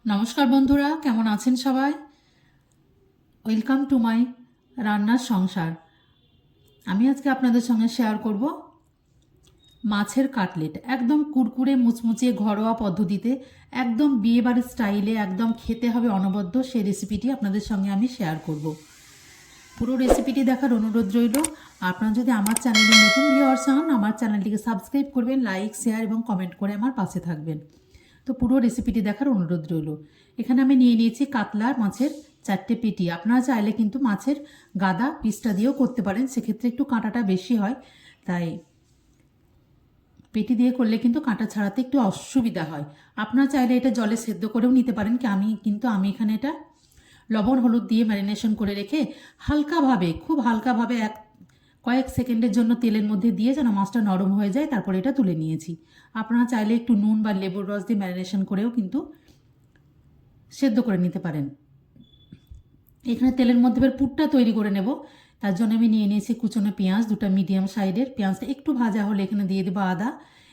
নমস্কার বন্ধুরা, কেমন আছেন সবাই? ওয়েলকাম টু মাই রান্নার সংসার। আমি আজকে আপনাদের সঙ্গে শেয়ার করব মাছের কাটলেট। একদম কুরকুরে মুচমুচে ঘরোয়া পদ্ধতিতে, একদম বিয়েবাড়ির স্টাইলে, একদম খেতে হবে অনবদ্য, সেই রেসিপিটি আপনাদের সঙ্গে আমি শেয়ার করব। পুরো রেসিপিটি দেখার অনুরোধ রইল। আপনারা যদি আমার চ্যানেলে নতুন ভিউয়ার্স হন, আমার চ্যানেলটিকে সাবস্ক্রাইব করবেন, লাইক, শেয়ার এবং কমেন্ট করে আমার পাশে থাকবেন। তো পুরো রেসিপিটি দেখার অনুরোধ রইল। এখানে আমি নিয়ে নিয়েছি কাতলা মাছের 4টে পেটি। আপনারা চাইলে কিন্তু মাছের গাদা পিসটা দিয়েও করতে পারেন, সেক্ষেত্রে একটু কাঁটাটা বেশি হয়, তাই পেটি দিয়ে করলে কিন্তু কাঁটা ছাড়াতে একটু অসুবিধা হয়। আপনারা চাইলে এটা জলে সেদ্ধ করেও নিতে পারেন, আমি এখানে এটা লবণ হলুদ দিয়ে ম্যারিনেশন করে রেখে হালকাভাবে, খুব হালকাভাবে কয়েক সেকেন্ডের জন্য তেলের মধ্যে দিয়ে যেন মাছটা নরম হয়ে যায়, তারপরে এটা তুলে নিয়েছি। আপনারা চাইলে একটু নুন বা লেবুর রস দিয়ে ম্যারিনেশন করেও কিন্তু সেদ্ধ করে নিতে পারেন। এখানে তেলের মধ্যে এবার পুরটা তৈরি করে নেব। তার জন্য আমি নিয়ে নিয়েছি কুচনো পেঁয়াজ, দুটো মিডিয়াম সাইজের। পেঁয়াজটা একটু ভাজা হলে এখানে দিয়ে দেবো আদা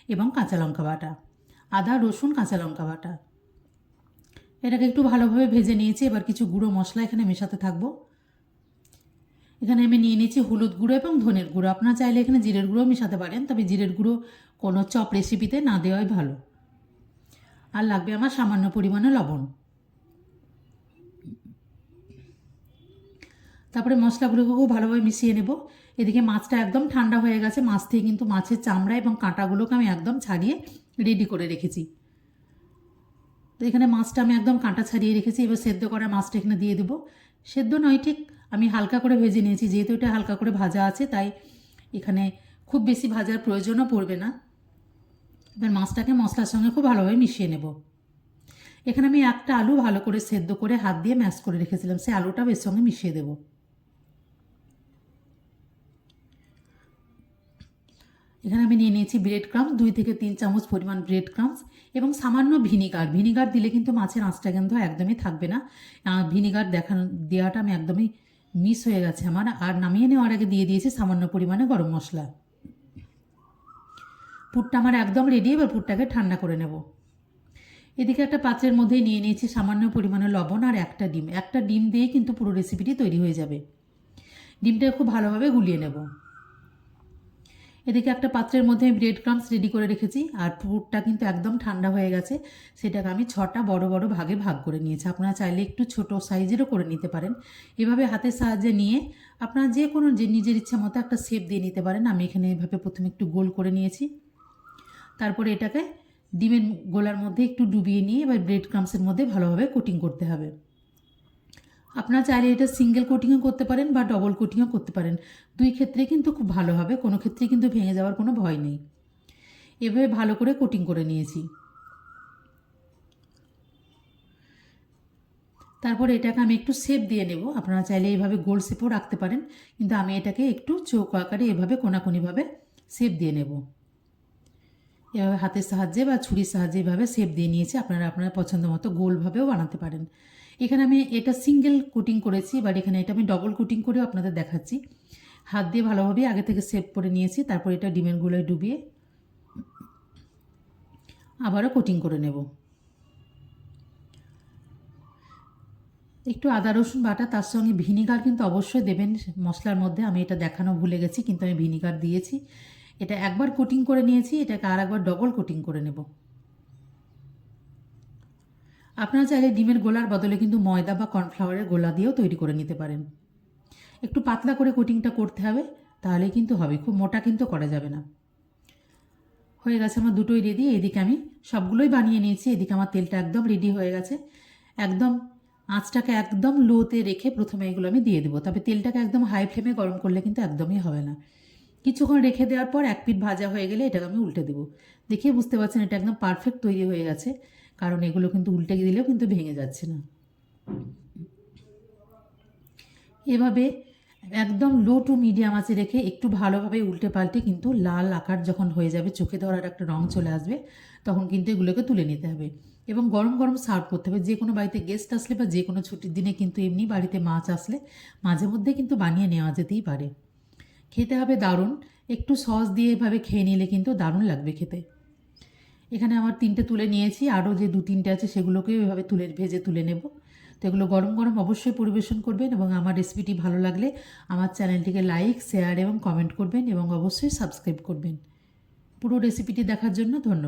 এবং কাঁচা লঙ্কা বাটা, আদা রসুন কাঁচা লঙ্কা বাটা। এটাকে একটু ভালোভাবে ভেজে নিয়েছি। এবার কিছু গুঁড়ো মশলা এখানে মেশাতে থাকবো। এখানে আমি নিয়ে নিয়েছি হলুদ গুঁড়ো এবং ধনের গুঁড়ো। আপনারা চাইলে এখানে জিরের গুঁড়ো মেশাতে পারেন, তবে জিরের গুঁড়ো কোনো চপ রেসিপিতে না দেওয়াই ভালো। আর লাগবে আমার সামান্য পরিমাণে লবণ। তারপরে মশলাগুলোকে খুব ভালোভাবে মিশিয়ে নেব। এদিকে মাছটা একদম ঠান্ডা হয়ে গেছে। মাছ থেকে কিন্তু মাছের চামড়া এবং কাঁটাগুলোকে আমি একদম ছাড়িয়ে রেডি করে রেখেছি। তো এখানে মাছটা আমি একদম কাঁটা ছাড়িয়ে রেখেছি। এবার সেদ্ধ করা মাছটা এখানে দিয়ে দেবো। সেদ্ধ নয়, ঠিক আমি হালকা করে ভেজে নিয়েছি। যেহেতু এটা হালকা করে ভাজা আছে, তাই এখানে খুব বেশি ভাজার প্রয়োজনও পড়বে না। এবার মাছটাকে মশলার সঙ্গে খুব ভালোভাবে মিশিয়ে নেব। এখানে আমি একটা আলু ভালো করে সেদ্ধ করে হাত দিয়ে ম্যাশ করে রেখেছিলাম, সেই আলুটাও এর সঙ্গে মিশিয়ে দেবো। এখানে আমি নিয়ে নিয়েছি ব্রেড ক্রাম্স, 2 থেকে 3 চামচ পরিমাণ ব্রেড ক্রাম্স এবং সামান্য ভিনিগার। ভিনিগার দিলে কিন্তু মাছের আঁচটা কিন্তু একদমই থাকবে না। ভিনিগার দেওয়াটা আমি একদমই মিস হয়ে গেছে আমার। আর নামিয়ে নেওয়ার আগে দিয়ে দিয়েছি সামান্য পরিমাণে গরম মশলা। পুরটা আমার একদম রেডি। এবার পুরটাকে ঠান্ডা করে নেব। এদিকে একটা পাত্রের মধ্যেই নিয়ে নিয়েছি সামান্য পরিমাণে লবণ আর একটা ডিম। একটা ডিম দিয়ে কিন্তু পুরো রেসিপিটি তৈরি হয়ে যাবে। ডিমটা খুব ভালোভাবে গুলিয়ে নেব। এদিকে একটা পাত্রের মধ্যে আমি ব্রেড ক্রাম্স রেডি করে রেখেছি, আর পুরটা কিন্তু একদম ঠান্ডা হয়ে গেছে। সেটাকে আমি 6টা বড় বড় ভাগে ভাগ করে নিয়েছি। আপনারা চাইলে একটু ছোট সাইজেরও করে নিতে পারেন। এভাবে হাতের সাহায্যে নিয়ে আপনারা যে কোনো নিজের ইচ্ছা মতো একটা শেপ দিয়ে নিতে পারেন। আমি এখানে এভাবে প্রথমে একটু গোল করে নিয়েছি। তারপরে এটাকে ডিমের গোলার মধ্যে একটু ডুবিয়ে নিয়ে এবার ব্রেড ক্রাম্সের মধ্যে ভালোভাবে কোটিং করতে হবে। আপনারা চাইলে এটা সিঙ্গেল কোটিংও করতে পারেন বা ডবল কোটিংও করতে পারেন। দুই ক্ষেত্রে কিন্তু খুব ভালো হবে, কোনো ক্ষেত্রে কিন্তু ভেঙে যাওয়ার কোনো ভয় নেই। এভাবে ভালো করে কোটিং করে নিয়েছি। তারপর এটাকে আমি একটু শেপ দিয়ে নেব। আপনারা চাইলে এইভাবে গোল শেপও রাখতে পারেন, কিন্তু আমি এটাকে একটু চৌকো আকারে এভাবে কোনাকুনিভাবে শেপ দিয়ে নেব। এভাবে হাতের সাহায্যে বা ছুরির সাহায্যে এভাবে শেপ দিয়ে নিয়েছি। আপনারা আপনার পছন্দ মতো গোলভাবেও বানাতে পারেন। এখানে আমি এটা সিঙ্গেল কোটিং করেছি, এবার এখানে এটা আমি ডবল কোটিং করেও আপনাদের দেখাচ্ছি। হাত দিয়ে ভালোভাবে আগে থেকে শেপ করে নিয়েছি। তারপর এটা ডিমের গুঁড়োয় ডুবিয়ে আবারও কোটিং করে নেব। একটু আদা রসুন বাটা, তার সঙ্গে ভিনিগার কিন্তু অবশ্যই দেবেন মশলার মধ্যে। আমি এটা দেখানো ভুলে গেছি, কিন্তু আমি ভিনিগার দিয়েছি। এটা একবার কোটিং করে নিয়েছি, এটাকে আর একবার ডবল কোটিং করে নেব। আপনারা চাইলে ডিমের গোলার বদলে কিন্তু ময়দা বা কর্নফ্লাওয়ারের গোলা দিয়েও তৈরি করে নিতে পারেন। একটু পাতলা করে কোটিংটা করতে হবে, তাহলেই কিন্তু হবে। খুব মোটা কিন্তু করা যাবে না। হয়ে গেছে আমার দুটোই রেডি। এদিকে আমি সবগুলোই বানিয়ে নিয়েছি। এদিকে আমার তেলটা একদম রেডি হয়ে গেছে। একদম আঁচটাকে একদম লোতে রেখে প্রথমে এগুলো আমি দিয়ে দেবো। তবে তেলটাকে একদম হাই ফ্লেমে গরম করলে কিন্তু একদমই হবে না। কিছুক্ষণ রেখে দেওয়ার পর এক পিঠ ভাজা হয়ে গেলে এটাকে আমি উল্টে দেবো। দেখিয়ে বুঝতে পারছেন এটা একদম পারফেক্ট তৈরি হয়ে গেছে, কারণ এগুলো কিন্তু উল্টে দিলেও কিন্তু ভেঙে যাচ্ছে না। এভাবে একদম লো টু মিডিয়াম আঁচে রেখে একটু ভালোভাবে উল্টে পাল্টে কিন্তু লাল আকার যখন হয়ে যাবে, চোখে ধরার একটা রং চলে আসবে, তখন কিন্তু এগুলোকে তুলে নিতে হবে এবং গরম গরম সার্ভ করতে হবে। যে কোনো বাড়িতে গেস্ট আসলে বা যে কোনো ছুটির দিনে কিন্তু এমনি বাড়িতে মাছ আসলে মাঝে মধ্যে কিন্তু বানিয়ে নেওয়া যেতেই পারে। খেতে হবে দারুণ। একটু সস দিয়ে এভাবে খেয়ে নিলে কিন্তু দারুণ লাগবে খেতে। এখানে আমার 3টে তুলে নিয়েছি, আরও যে 2-3টে আছে সেগুলোকেও এভাবে ভেজে তুলে নেব। তো এগুলো গরম গরম অবশ্যই পরিবেশন করবেন, এবং আমার রেসিপিটি ভালো লাগলে আমার চ্যানেলটিকে লাইক, শেয়ার এবং কমেন্ট করবেন, এবং অবশ্যই সাবস্ক্রাইব করবেন। পুরো রেসিপিটি দেখার জন্য ধন্যবাদ।